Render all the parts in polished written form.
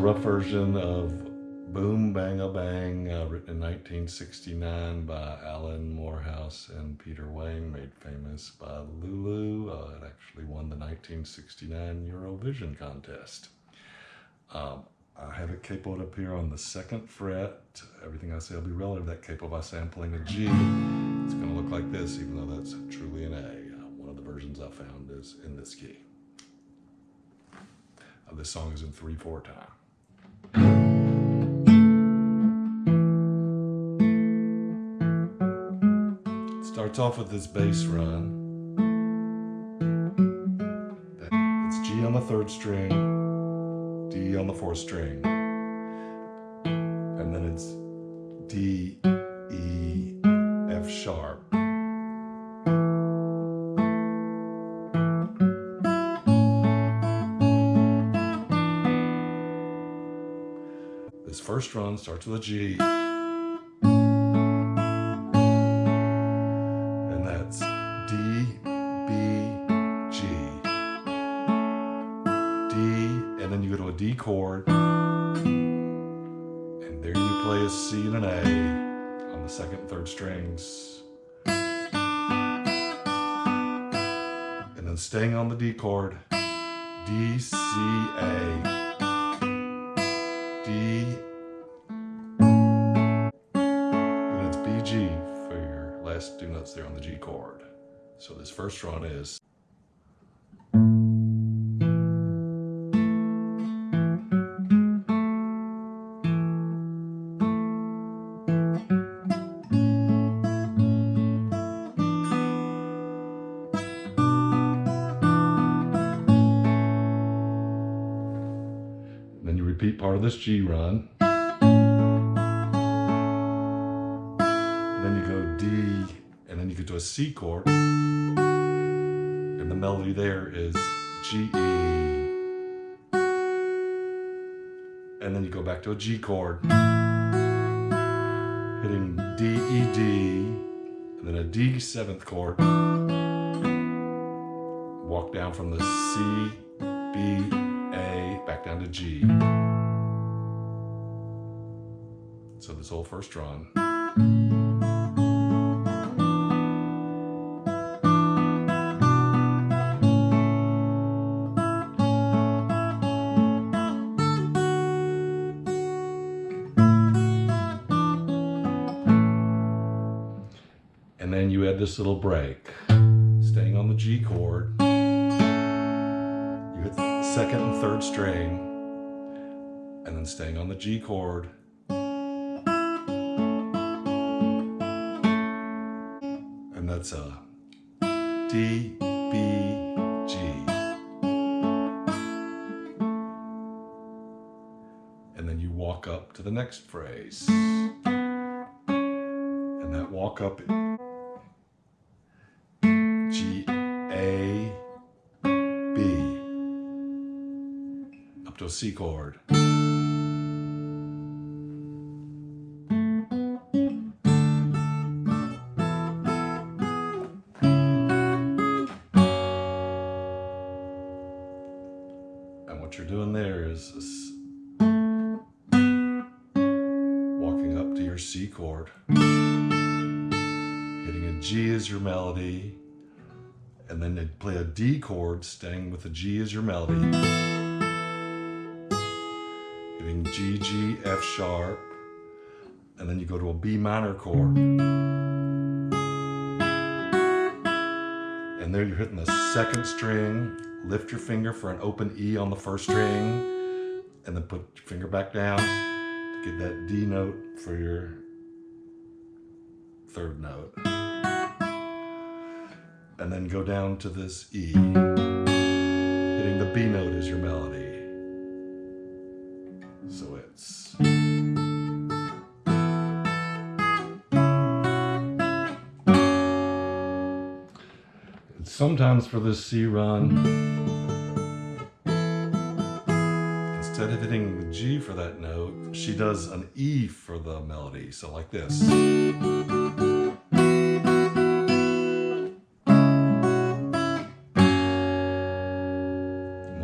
rough version of Boom Bang a Bang, written in 1969 by Alan Moorhouse and Peter Wang, made famous by Lulu. It actually won the 1969 Eurovision contest. I have it capoed up here on the 2nd fret. Everything I say will be relative to that capo. By sampling a G, it's going to look like this, even though that's truly an A. One of the versions I found is in this key. This song is in 3/4 time. It starts off with this bass run. It's G on the 3rd string, D on the 4th string, and then it's D, E, F sharp. This first run starts with a G, and that's D, B, G, D, and then you go to a D chord, and there you play a C and an A on the 2nd and 3rd strings, and then staying on the D chord, D, C, A, D, and it's B, G for your last 2 notes there on the G chord. So this first run is. Then you repeat part of this G run. Then you go D, and then you get to a C chord. And the melody there is G, E. And then you go back to a G chord, hitting D, E, D, and then a D 7th chord. Walk down from the C, B, A, back down to G. So this whole first run. And then you add this little break, staying on the G chord. You hit the 2nd and 3rd string, and then staying on the G chord. And that's a D, B, G. And then you walk up to the next phrase. And that walk up, G, A, B, up to a C chord. And what you're doing there is walking up to your C chord, hitting a G as your melody, and then you play a D chord, staying with a G as your melody, hitting G, G, F sharp, and then you go to a B minor chord. And there you're hitting the 2nd string, lift your finger for an open E on the 1st string, and then put your finger back down to get that D note for your 3rd note. And then go down to this E, hitting the B note as your melody. So it's. Sometimes for this C run, instead of hitting the G for that note, she does an E for the melody. So like this.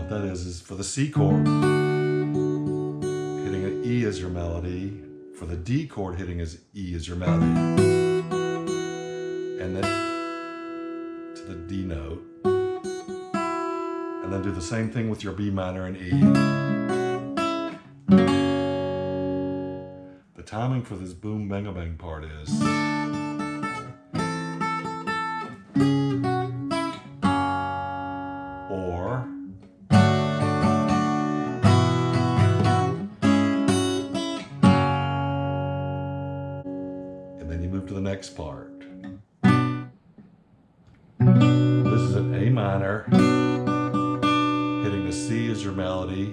That is for the C chord. E as your melody. For the D chord, hitting as E as your melody. And then to the D note. And then do the same thing with your B minor and E. The timing for this boom bang a bang part is or, and then you move to the next part. This is an A minor, hitting the C as your melody,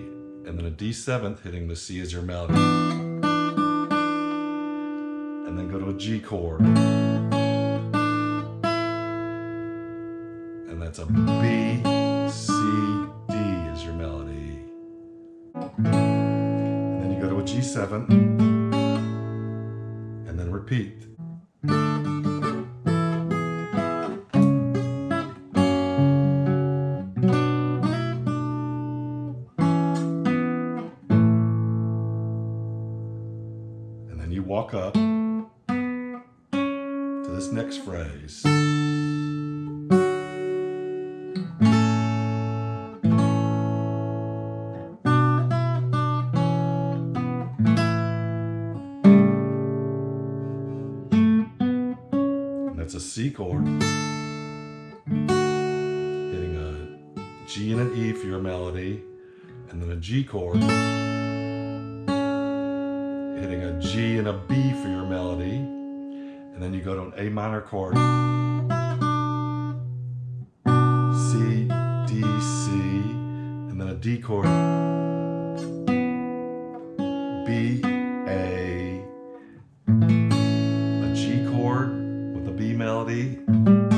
and then a D7th hitting the C as your melody. And then go to a G chord. And that's a B, C, D as your melody. And then you go to a G7, and then repeat. And then you walk up to this next phrase. That's a C chord, hitting a G and an E for your melody, and then a G chord, hitting a G and a B for your melody, and then you go to an A minor chord, C, D, C, and then a D chord, B, A, a G chord, B melody, and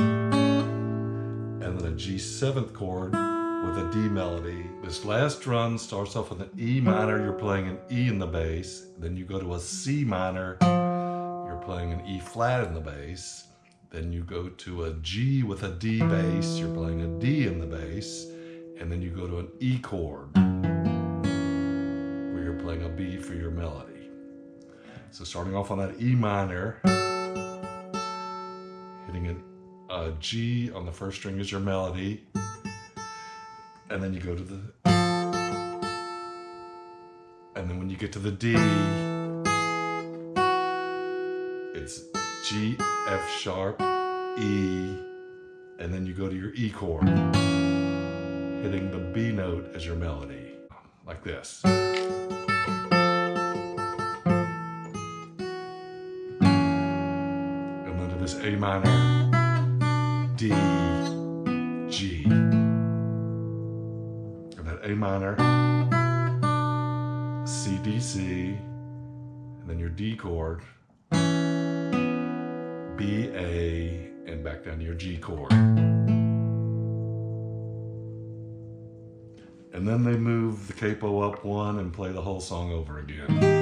then a G7th chord with a D melody. This last run starts off with an E minor, you're playing an E in the bass, then you go to a C minor, you're playing an E flat in the bass, then you go to a G with a D bass, you're playing a D in the bass, and then you go to an E chord where you're playing a B for your melody. So starting off on that E minor, hitting a G on the first string as your melody, and then you go to the, and then when you get to the D, it's G, F sharp, E, and then you go to your E chord, hitting the B note as your melody, like this. And then to this A minor, D, G. And that A minor, C, D, C, and then your D chord, B, A, and back down to your G chord. And then they move the capo up one and play the whole song over again.